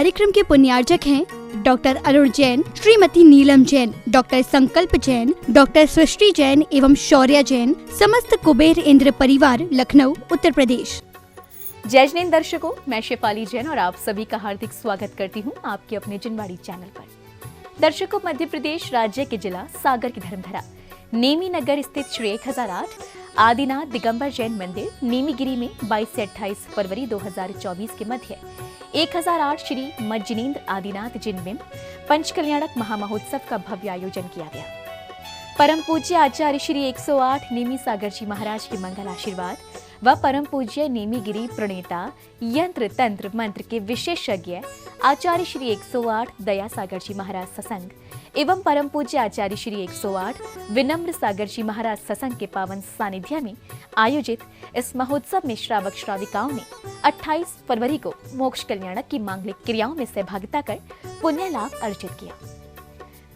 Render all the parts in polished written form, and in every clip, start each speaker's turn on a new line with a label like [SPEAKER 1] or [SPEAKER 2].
[SPEAKER 1] कार्यक्रम के पुण्यार्चक हैं डॉक्टर अरुण जैन, श्रीमती नीलम जैन, डॉक्टर संकल्प जैन, डॉक्टर सृष्टि जैन एवं शौर्या जैन, समस्त कुबेर इंद्र परिवार, लखनऊ, उत्तर प्रदेश।
[SPEAKER 2] जय जैन दर्शकों, मैं शेफाली जैन और आप सभी का हार्दिक स्वागत करती हूं आपके अपने जिनवाड़ी चैनल पर। दर्शकों, मध्य प्रदेश राज्य के जिला सागर की धर्मधरा नेमी नगर स्थित श्री 1008 आदिनाथ दिगंबर जैन मंदिर नेमीगिरी में 22 से 28 फरवरी 2024 के मध्य 1008 श्री मज्जिनेन्द्र आदिनाथ जिनबिंब पंचकल्याणक महामहोत्सव का भव्य आयोजन किया गया। परम पूज्य आचार्य श्री 108 नेमी सागर जी महाराज के मंगल आशीर्वाद व परम पूज्य नेमीगिरी प्रणेता यंत्र तंत्र मंत्र के विशेषज्ञ आचार्य श्री 108 दया सागर जी महाराज सत्संग एवं परम पूज्य आचार्य श्री 108 विनम्र सागर जी महाराज सत्संग के पावन सानिध्य में आयोजित इस महोत्सव में श्रावक श्राविकाओं ने 28 फरवरी को मोक्ष कल्याणक की मांगलिक क्रियाओं में सहभागिता कर पुण्य लाभ अर्जित किया।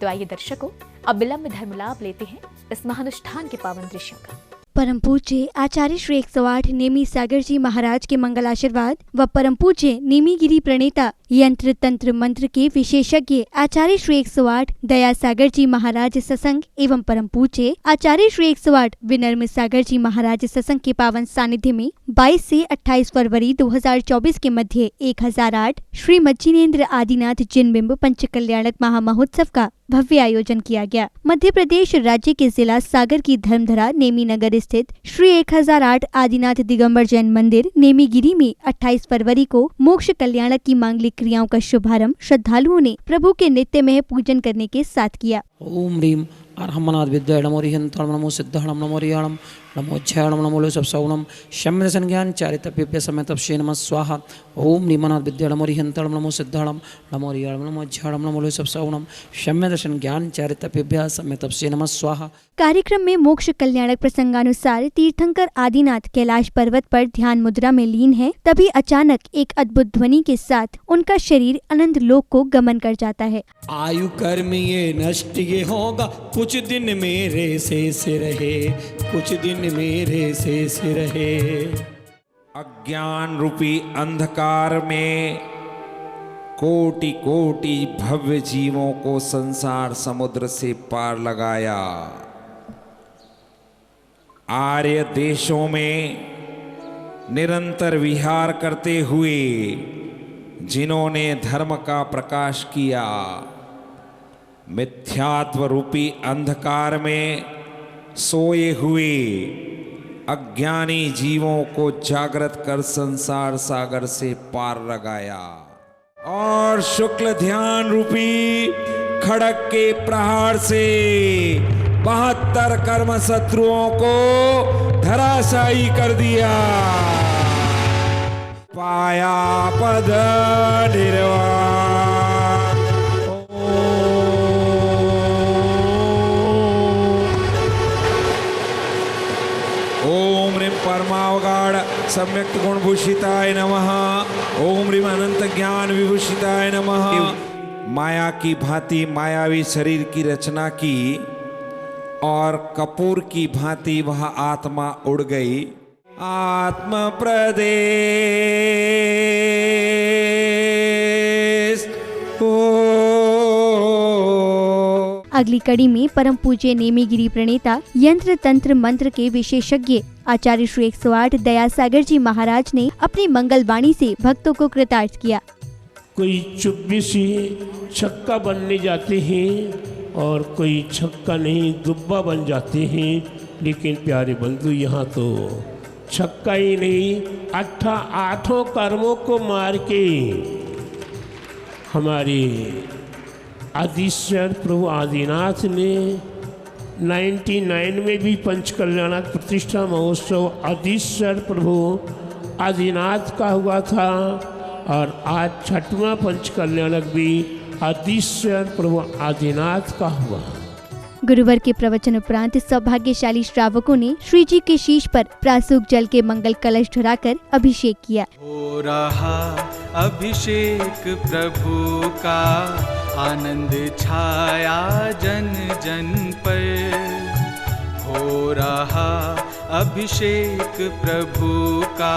[SPEAKER 2] तो आइए दर्शकों, अब विलंब धर्म लाभ लेते हैं इस महानुष्ठान के पावन दृश्यों का।
[SPEAKER 1] परम पूज्य आचार्य श्री 108 नेमी सागर जी महाराज के मंगल आशीर्वाद व परम पूज्य नेमीगिरी प्रणेता यंत्र तंत्र मंत्र के विशेषज्ञ आचार्य श्री 108 दया सागर जी महाराज सत्संग एवं परम पूज्य आचार्य श्री 108 विनम्र सागर जी महाराज सत्संग के पावन सानिध्य में 22 से 28 फरवरी 2024 के मध्य 1008 श्री मज्जिनेन्द्र आदिनाथ जिनबिंब पंचकल्याणक महामहोत्सव का भव्य आयोजन किया गया। मध्य प्रदेश राज्य के जिला सागर की धर्मधरा नेमी नगर स्थित श्री 1008 आदिनाथ दिगंबर जैन मंदिर नेमीगिरी में 28 फरवरी को मोक्ष कल्याणक की मांगलिक क्रियाओं का शुभारंभ श्रद्धालुओं ने प्रभु के नित्यमय पूजन करने के साथ किया।
[SPEAKER 3] ओम ह्रीं अर्हमनाथ विद्याय नमो रिहंताणं नमो सिद्धाणं नमो रियाणं नमो ज्ञाणं नमो लोसवसवनं शम्य संज्ञान चारितप्यभ्य समेतप्स्ये नमः स्वाहा। ओम ह्रीमनाथ विद्याय नमो रिहंताणं नमो सिद्धाणं नमो रियाणं नमो ज्ञाणं नमो लोसवसवनं शम्य संज्ञान चारितप्यभ्य समेतप्स्ये नमः स्वाहा।
[SPEAKER 1] कार्यक्रम में मोक्ष कल्याणक प्रसंगानुसार तीर्थंकर आदिनाथ कैलाश पर्वत पर ध्यान मुद्रा में लीन है, तभी अचानक एक अद्भुत ध्वनि के साथ उनका शरीर अनंत लोक को गमन कर जाता है।
[SPEAKER 4] आयु कर्म ये नष्ट ये होगा, कुछ दिन मेरे शेष रहे, कुछ दिन मेरे शेष रहे।
[SPEAKER 5] अज्ञान रूपी अंधकार में कोटि कोटि भव्य जीवों को संसार समुद्र से पार लगाया। आर्य देशों में निरंतर विहार करते हुए जिन्होंने धर्म का प्रकाश किया, मिथ्यात्व रूपी अंधकार में सोए हुए अज्ञानी जीवों को जागृत कर संसार सागर से पार लगाया और शुक्ल ध्यान रूपी खड़ग के प्रहार से 72 कर्म शत्रुओं को धराशायी कर दिया। पाया पद निर्वाण। ओम ह्रीं परमावगाढ़ सम्यक गुणभूषिताय नमः। ओम ह्रीं अनंत ज्ञान विभूषिताय नमः। माया की भांति मायावी शरीर की रचना की और कपूर की भांति वह आत्मा उड़ गई। आत्म प्रदेश
[SPEAKER 1] अगली कड़ी में परम पूज्य नेमीगिरी प्रणेता यंत्र तंत्र मंत्र के विशेषज्ञ आचार्य श्री 108 दया सागर जी महाराज ने अपनी मंगल वाणी से भक्तों को कृतार्थ किया।
[SPEAKER 6] कोई चुप्पी से छक्का बनने जाते हैं और कोई छक्का नहीं दुब्बा बन जाते हैं, लेकिन प्यारे बंधु यहाँ तो छक्का ही नहीं 8 कर्मों को मार के हमारे आदिश्वर प्रभु आदिनाथ ने 99 में भी पंचकल्याणक प्रतिष्ठा महोत्सव आदिश्वर प्रभु आदिनाथ का हुआ था और आज 6वां पंचकल्याणक भी आदिश्वर प्रभु आदिनाथ का हुआ।
[SPEAKER 1] गुरुवार के प्रवचन उपरांत सौभाग्यशाली श्रावकों ने श्री जी के शीश पर प्रासूक जल के मंगल कलश ढराकर अभिषेक किया।
[SPEAKER 7] हो रहा अभिषेक प्रभु का, आनंद छाया जन जन पर। हो रहा अभिषेक प्रभु का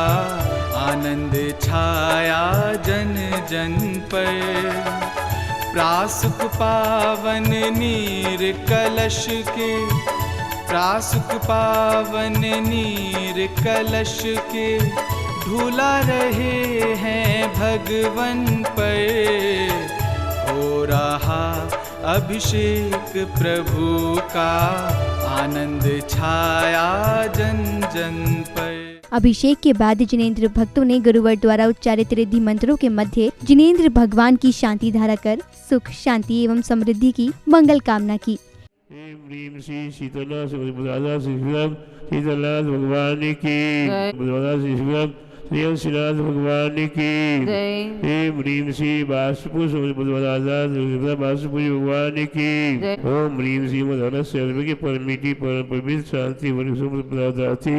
[SPEAKER 7] आनंद छाया जन जन पर। प्रासुक पावन नीर कलश के, प्रासुक पावन नीर कलश के ढूला रहे हैं भगवन पर। हो रहा अभिषेक प्रभु का आनंद छाया जन जन पर।
[SPEAKER 1] अभिषेक के बाद जिनेंद्र भक्तों ने गुरुवर द्वारा उच्चारित रिद्धि मंत्रों के मध्य जिनेंद्र भगवान की शांति धारा कर सुख शांति एवं समृद्धि की मंगल कामना की।
[SPEAKER 6] शीतलनाथ भगवान की, श्रीनाथ भगवान की, हेम ह्रीम श्री बाष्पुष बाष्पुष भगवान की, ओम ह्रीम श्री मधुर सर्व के परमिति परम पवित्र शांति पदार्थी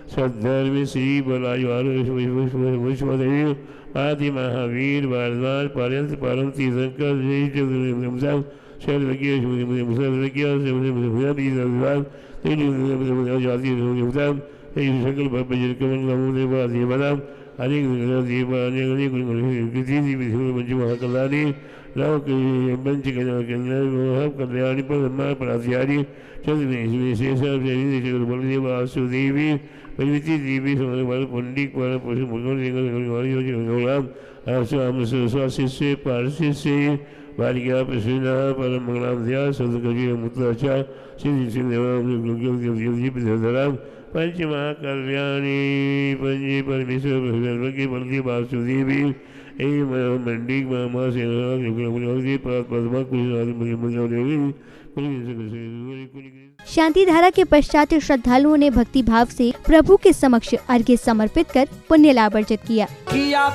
[SPEAKER 6] सद्धर्म श्री बलायुदेव आदि महावीर भारद्वाज पर्यंत परम तीर्थंकर सकल भजन कमल नमो देवा देवनाम अनेक देव अनेक महाकल्याणी राव पंच कल्याणी परमा पराध्यारी चंद्रशेष बलदेव वासुदेवी परिमिति देवी पंडित शिष्य पारशिष्य बालिका प्रसन्ना परम मंगलाम ध्या सदकवि मुत्राचा श्री श्री पंच महाकल्याणी पंच परमेश्वर भगवती बलदेव वासुदेवी मंडिक मामा सेना पद्मा
[SPEAKER 1] शांति धारा के पश्चात श्रद्धालुओं ने भक्ति भाव से प्रभु के समक्ष अर्घ्य समर्पित कर पुण्य लाभ अर्जित किया।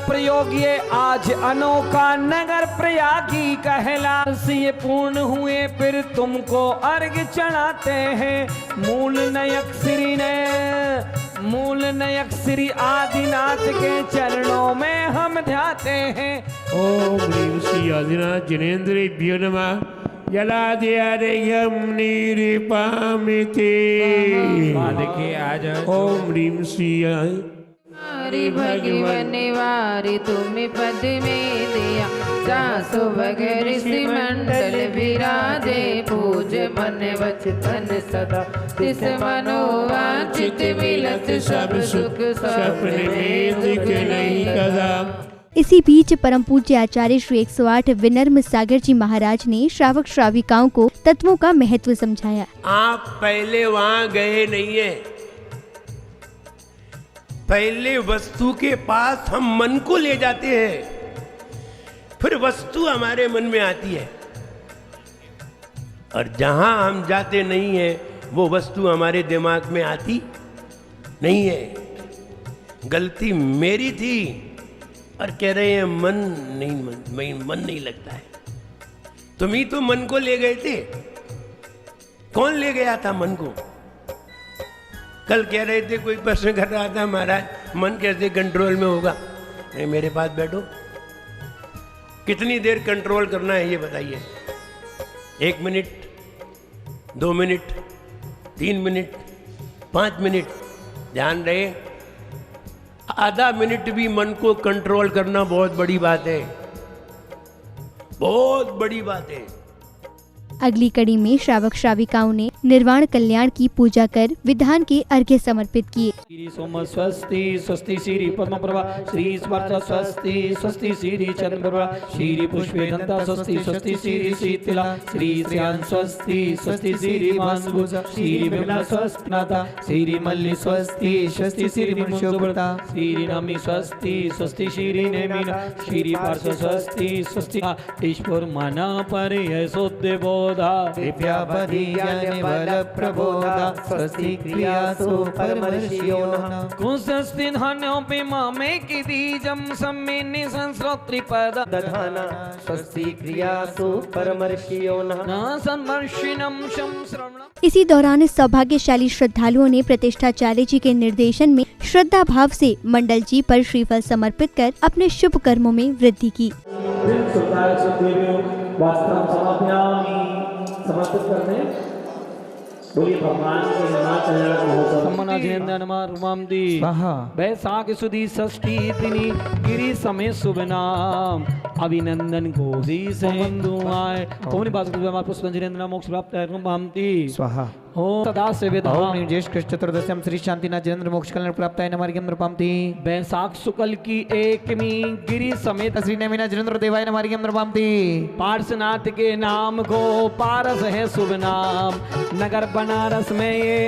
[SPEAKER 4] प्रयोग ये आज अनोखा नगर प्रयागी कहला, ये पूर्ण हुए फिर तुमको अर्घ्य चढ़ाते हैं। मूल नयक श्री आदिनाथ के चरणों में हम ध्याते हैं।
[SPEAKER 6] ओम ह्रीं श्री आदिनाथ जिनेन्द्रेभ्यो नमः। जलाद्यारयं निरिपामिते ओम ह्रीं श्री
[SPEAKER 8] हरि भगवन वारि तुम पद में दिया, सासु भगर ऋषि मंडल विराजे। पूज मन वचन सदा तिस मनोवांछित मिलत सब सुख, सपने में दुख नहीं कदा।
[SPEAKER 1] इसी बीच परम पूज्य आचार्य श्री 108 विनम्र सागर जी महाराज ने श्रावक श्राविकाओं को तत्वों का महत्व समझाया।
[SPEAKER 6] आप पहले वहाँ गए नहीं है, पहले वस्तु के पास हम मन को ले जाते हैं, फिर वस्तु हमारे मन में आती है। और जहाँ हम जाते नहीं है वो वस्तु हमारे दिमाग में आती नहीं है। गलती मेरी थी और कह रहे हैं मन नहीं लगता है। तुम ही तो मन को ले गए थे। कौन ले गया था मन को? कल कह रहे थे, कोई प्रश्न कर रहा था, महाराज मन कैसे कंट्रोल में होगा? नहीं, मेरे पास बैठो, कितनी देर कंट्रोल करना है ये बताइए। 1 मिनट, 2 मिनट, 3 मिनट, 5 मिनट, ध्यान रहे। आधा मिनट भी मन को कंट्रोल करना बहुत बड़ी बात है, बहुत बड़ी बात है।
[SPEAKER 1] अगली कड़ी में श्रावक श्राविकाओं ने निर्वाण कल्याण की पूजा कर विधान के अर्घ्य समर्पित किए।
[SPEAKER 3] श्री सोम स्वस्ति स्वस्ति श्री पद्म प्रभा श्री स्पर्श स्वस्ति स्वस्ति श्री चंद्रप्रभा श्री पुष्पे दंता स्वस्ति स्वस्ति श्री शीतला श्री श्रियान स्वस्ति स्वस्ति श्री मानभुजा श्री विमला स्वस्ति नाथा श्री मल्ली स्वस्ति स्वस्ति श्री मुंशोव्रता श्री नमी स्वस्ति स्वस्ति श्री नेमिना श्री पार्श्व स्वस्ति स्वस्ति ईश्वर माना पर यशोद्य बोधा
[SPEAKER 9] दिव्या बधियाने बल प्रबोधा स्वस्ति क्रियासु परमर्षियो नः
[SPEAKER 4] कुंसस्ति धन्योपि मामे की दीजम सम्मेनि संस्रोत्रिपद
[SPEAKER 9] दधाना स्वस्ति क्रियासु परमर्षियो नः
[SPEAKER 4] न संवर्षिणं श्रवणम्।
[SPEAKER 1] इसी दौरान सौभाग्यशाली श्रद्धालुओं ने प्रतिष्ठाचार्य जी के निर्देशन में श्रद्धा भाव से मंडल जी पर श्रीफल समर्पित कर अपने शुभ कर्मों में वृद्धि की।
[SPEAKER 3] सम्मानाधीन
[SPEAKER 4] नमर्मंदी
[SPEAKER 9] स्वाहा
[SPEAKER 4] बैसाख सुदी षष्ठी दिनी गिरी समय शुभ नाम अभिनंदन गोदी से बंधु आए ओम निवास पुष्पांजलि मोक्ष प्राप्त है
[SPEAKER 9] स्वाहा
[SPEAKER 4] ओम सदा से
[SPEAKER 9] ओम ज्येष्ठ कृष्ण चतुर्दश्याम श्री शांतिनाथ जिनेन्द्र मोक्ष कल्याण प्राप्त है नमार्गम नृपामति
[SPEAKER 4] बैसाख शुक्ल की एकमी गिरी समेत
[SPEAKER 9] श्री नवीना जिनेन्द्र देवाय नमार्गम नृपामति
[SPEAKER 4] पार्श्वनाथ के नाम को पारस है शुभ नाम नगर बनारस में ये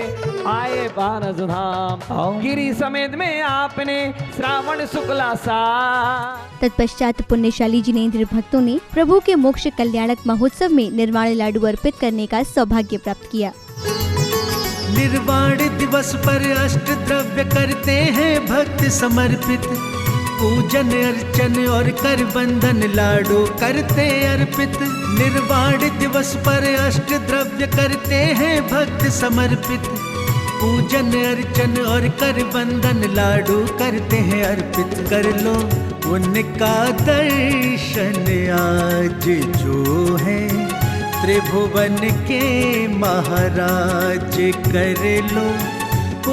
[SPEAKER 4] आए पारस धाम गिरी समेत में आपने श्रावण शुक्ला सा।
[SPEAKER 1] तत्पश्चात पुण्यशाली जिनेन्द्र भक्तों ने प्रभु के मोक्ष कल्याणक महोत्सव में निर्वाण लाडू अर्पित करने का सौभाग्य प्राप्त किया।
[SPEAKER 10] निर्वाण दिवस पर अष्ट द्रव्य करते हैं भक्त समर्पित पूजन अर्चन और कर बंधन लाडू करते अर्पित। निर्वाण दिवस पर अष्ट द्रव्य करते हैं भक्त समर्पित पूजन अर्चन और कर बंधन लाडू करते हैं अर्पित। कर लो उनका दर्शन आज जो है त्रिभुवन के महाराज कर लो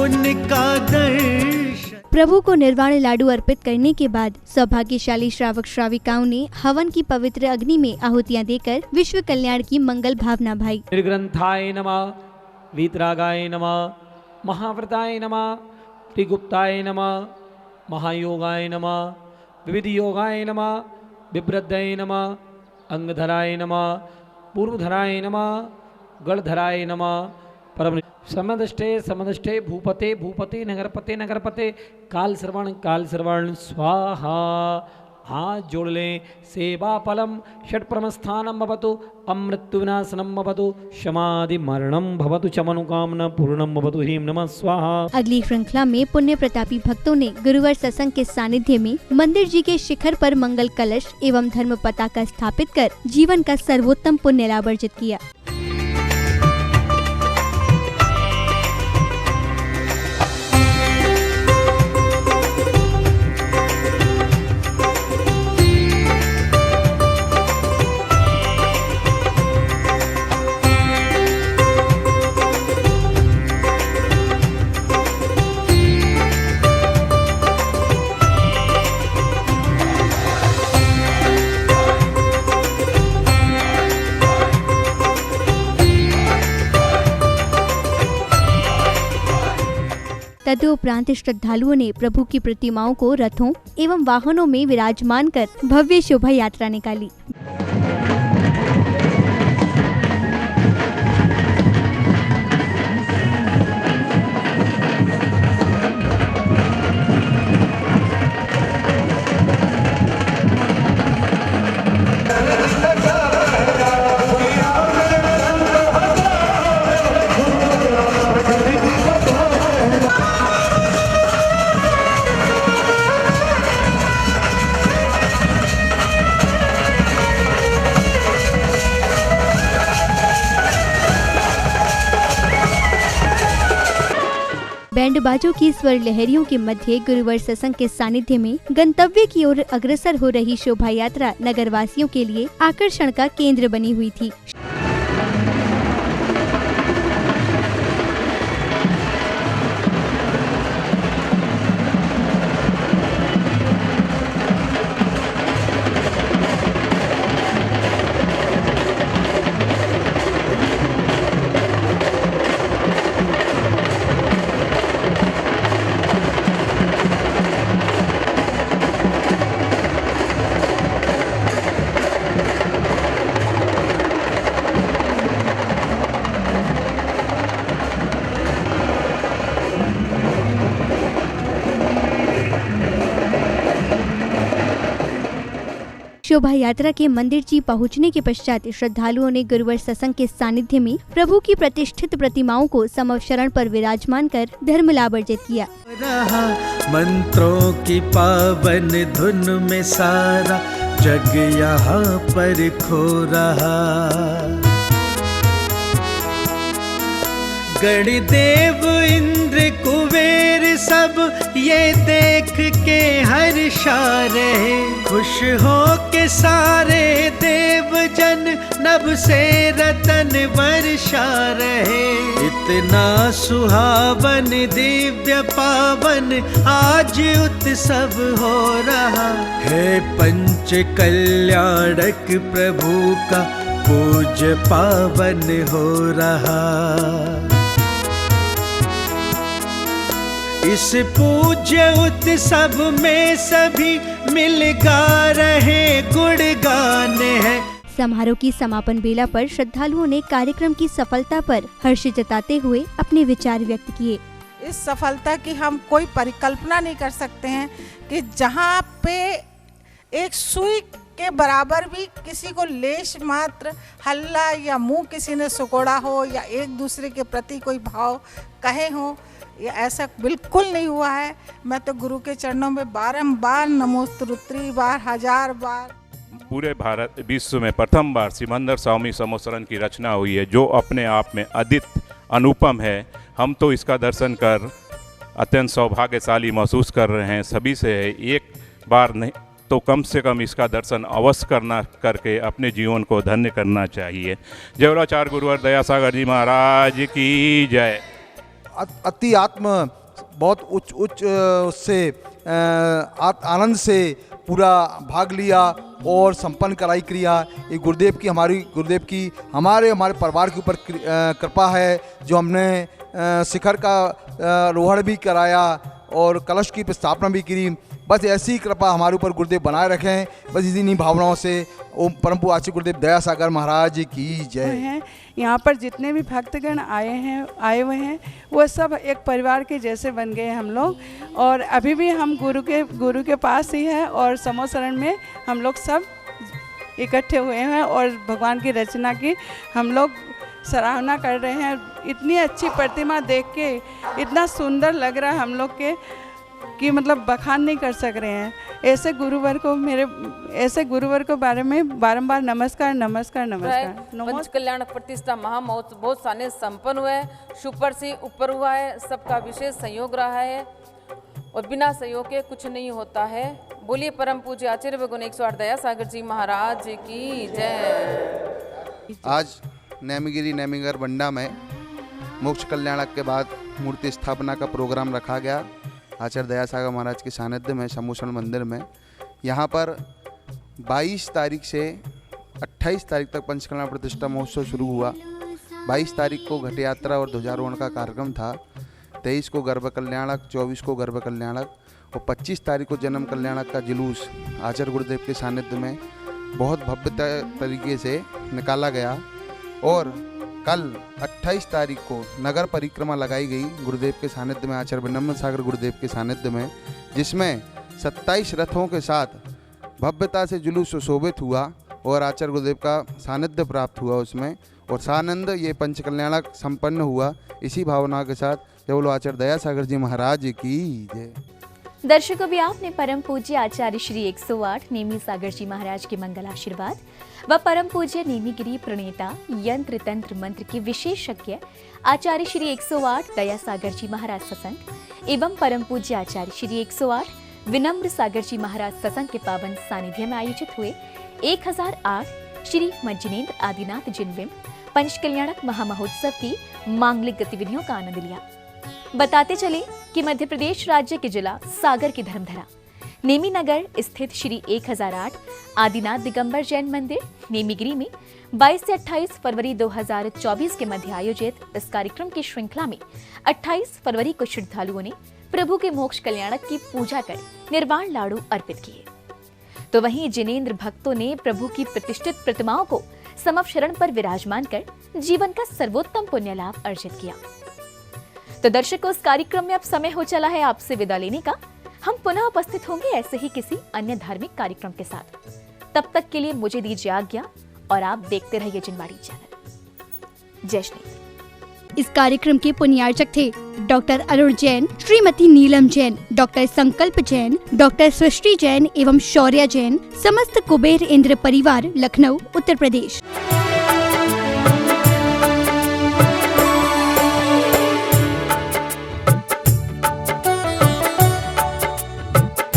[SPEAKER 10] उनका दर्शन।
[SPEAKER 1] प्रभु को निर्वाण लाडू अर्पित करने के बाद सौभाग्यशाली श्रावक श्राविकाओं ने हवन की पवित्र अग्नि में आहुतियां देकर विश्व कल्याण की मंगल भावना भाई।
[SPEAKER 4] निर्ग्रंथाय नमः वीतरागाय नमः महाव्रताय नमः त्रिगुप्ताय नमः महायोगाय नमः विविध योगाय नमः बिभ्रद्दये नमः अंगधराय नमः पूर्वधराय नमः गणधराय नमः परम समदष्टे भूपते भूपते नगरपते काल सर्वण स्वाहा। हाथ जोड़ लें। सेवा फलम षट्प्रमस्थानम भवतु अमृत्यु विनाशनम भवतु समाधि मरणम भवतु च मनोकामना पूर्णम भवतु ह्रीं नमः स्वाहा।
[SPEAKER 1] अगली श्रृंखला में पुण्य प्रतापी भक्तों ने गुरुवर सत्संग के सानिध्य में मंदिर जी के शिखर पर मंगल कलश एवं धर्म पताका स्थापित कर जीवन का सर्वोत्तम पुण्य लाभ अर्जित किया। तदुपरांत श्रद्धालुओं ने प्रभु की प्रतिमाओं को रथों एवं वाहनों में विराजमान कर भव्य शोभा यात्रा निकाली। बैंड बाजों की स्वर लहरियों के मध्य गुरुवर सत्संग के सानिध्य में गंतव्य की ओर अग्रसर हो रही शोभा यात्रा नगरवासियों के लिए आकर्षण का केंद्र बनी हुई थी। शोभा यात्रा के मंदिर जी पहुंचने के पश्चात श्रद्धालुओं ने गुरुवर सत्संग के सानिध्य में प्रभु की प्रतिष्ठित प्रतिमाओं को समवशरण पर विराजमान कर धर्म लाभ अर्जित किया।
[SPEAKER 10] मंत्रों की पावन धुन में सारा जग यहाँ पर खो रहा। गणदेव इंद्र कुबेर सब ये देख के हर्षा रहे। खुश हो के सारे देव जन नभ से रतन वर्षा रहे। कितना सुहावन दिव्य पावन आज उत्सव हो रहा है। पंच कल्याणक प्रभु का पूज्य पावन हो रहा। इस पूज्य उत्सव में सभी मिल गा रहे गुणगान है।
[SPEAKER 1] समारोह की समापन बेला पर श्रद्धालुओं ने कार्यक्रम की सफलता पर हर्ष जताते हुए अपने विचार व्यक्त किए।
[SPEAKER 11] इस सफलता की हम कोई परिकल्पना नहीं कर सकते हैं कि जहाँ पे एक सुई के बराबर भी किसी को लेश मात्र हल्ला या मुंह किसी ने सुकोड़ा हो या एक दूसरे के प्रति कोई भाव कहे हो, ये ऐसा बिल्कुल नहीं हुआ है। मैं तो गुरु के चरणों में बारंबार नमोस्तुति बार 1000 बार।
[SPEAKER 12] पूरे भारत विश्व में प्रथम बार सिमंदर स्वामी समोसरण की रचना हुई है, जो अपने आप में अद्वितीय अनुपम है। हम तो इसका दर्शन कर अत्यंत सौभाग्यशाली महसूस कर रहे हैं। सभी से एक बार नहीं तो कम से कम इसका दर्शन अवश्य करके अपने जीवन को धन्य करना चाहिए। जयवराचार्य गुरुवर दयासागर जी महाराज की जय।
[SPEAKER 13] अति आत्म बहुत उच्च उससे आनंद से पूरा भाग लिया और संपन्न कराई क्रिया। ये गुरुदेव की हमारे परिवार के ऊपर कृपा है, जो हमने शिखर का आरोहण भी कराया और कलश की स्थापना भी की। बस ऐसी कृपा हमारे ऊपर गुरुदेव बनाए रखें। बस इन्हीं भावनाओं से ओम परम पूज्य आचार्य गुरुदेव दयासागर महाराज की जय।
[SPEAKER 14] यहाँ पर जितने भी भक्तगण आए हुए हैं वो सब एक परिवार के जैसे बन गए हम लोग। और अभी भी हम गुरु के पास ही है और समोसरण में हम लोग सब इकट्ठे हुए हैं और भगवान की रचना की हम लोग सराहना कर रहे हैं। इतनी अच्छी प्रतिमा देख के इतना सुंदर लग रहा है हम लोग के कि मतलब बखान नहीं कर सक रहे हैं। ऐसे गुरुवर को बारे में बारंबार नमस्कार।
[SPEAKER 8] पंच कल्याणक प्रतिष्ठा महामहोत्सव बहुत साने संपन्न हुआ है, सुपर से ऊपर हुआ है। सबका विशेष सहयोग रहा है और बिना सहयोग के कुछ नहीं होता है। बोलिए परम पूज्य आचार्य भगवान 108 दयासागर जी महाराज की जय।
[SPEAKER 15] आज नेमिगिरी बंडा में मोक्ष कल्याणक के बाद मूर्ति स्थापना का प्रोग्राम रखा गया आचार्य दयासागर महाराज के सानिध्य में समोसरण मंदिर में। यहाँ पर 22 तारीख से 28 तारीख तक पंच कल्याण प्रतिष्ठा महोत्सव शुरू हुआ। 22 तारीख को घट यात्रा और ध्वजारोहण का कार्यक्रम था। 23 को गर्भ कल्याणक, 24 को गर्भ कल्याणक और 25 तारीख को जन्म कल्याणक का जुलूस आचार्य गुरुदेव के सानिध्य में बहुत भव्य तरीके से निकाला गया। और कल 28 तारीख को नगर परिक्रमा लगाई गई गुरुदेव के सानिध्य में, आचार्य विनम्र सागर गुरुदेव के सानिध्य में, जिसमें 27 रथों के साथ भव्यता से जुलूस सुशोभित हुआ और आचार्य गुरुदेव का सानिध्य प्राप्त हुआ उसमें। और सानंद ये पंच कल्याणक संपन्न हुआ। इसी भावना के साथ जय बोलो आचार्य दयासागर जी महाराज की जय।
[SPEAKER 2] दर्शकों, भी आपने परम पूज्य आचार्य श्री 108 नेमी सागर जी महाराज के मंगल आशीर्वाद व परम पूज्य नेमीगिरी प्रणेता यंत्र तंत्र मंत्र के विशेषज्ञ आचार्य श्री 108 दयासागर जी महाराज सत्संग एवं परम पूज्य आचार्य श्री 108 विनम्र सागर जी महाराज सत्संग के पावन सानिध्य में आयोजित हुए 1008 श्री मज्जिनेन्द्र आदिनाथ जिनविम पंच कल्याणक महामहोत्सव की मांगलिक गतिविधियों का आनंद लिया। बताते चले कि मध्य प्रदेश राज्य के जिला सागर की धर्मधरा नेमी नगर स्थित श्री 1008 आदिनाथ दिगंबर जैन मंदिर नेमीगिरी में 22 से 28 फरवरी 2024 के मध्य आयोजित इस कार्यक्रम की श्रृंखला में 28 फरवरी को श्रद्धालुओं ने प्रभु के मोक्ष कल्याणक की पूजा कर निर्वाण लाडू अर्पित किए, तो वहीं जिनेंद्र भक्तों ने प्रभु की प्रतिष्ठित प्रतिमाओं को समव शरण पर विराजमान कर जीवन का सर्वोत्तम पुण्य लाभ अर्जित किया। तो दर्शकों, इस कार्यक्रम में अब समय हो चला है आपसे विदा लेने का। हम पुनः उपस्थित होंगे ऐसे ही किसी अन्य धार्मिक कार्यक्रम के साथ। तब तक के लिए मुझे दीजिए आज्ञा और आप देखते रहिए जिनवाड़ी चैनल। जय श्री।
[SPEAKER 1] इस कार्यक्रम के पुण्यार्चक थे डॉक्टर अरुण जैन, श्रीमती नीलम जैन, डॉक्टर संकल्प जैन, डॉक्टर सृष्टि जैन एवं शौर्या जैन, समस्त कुबेर इंद्र परिवार, लखनऊ, उत्तर प्रदेश।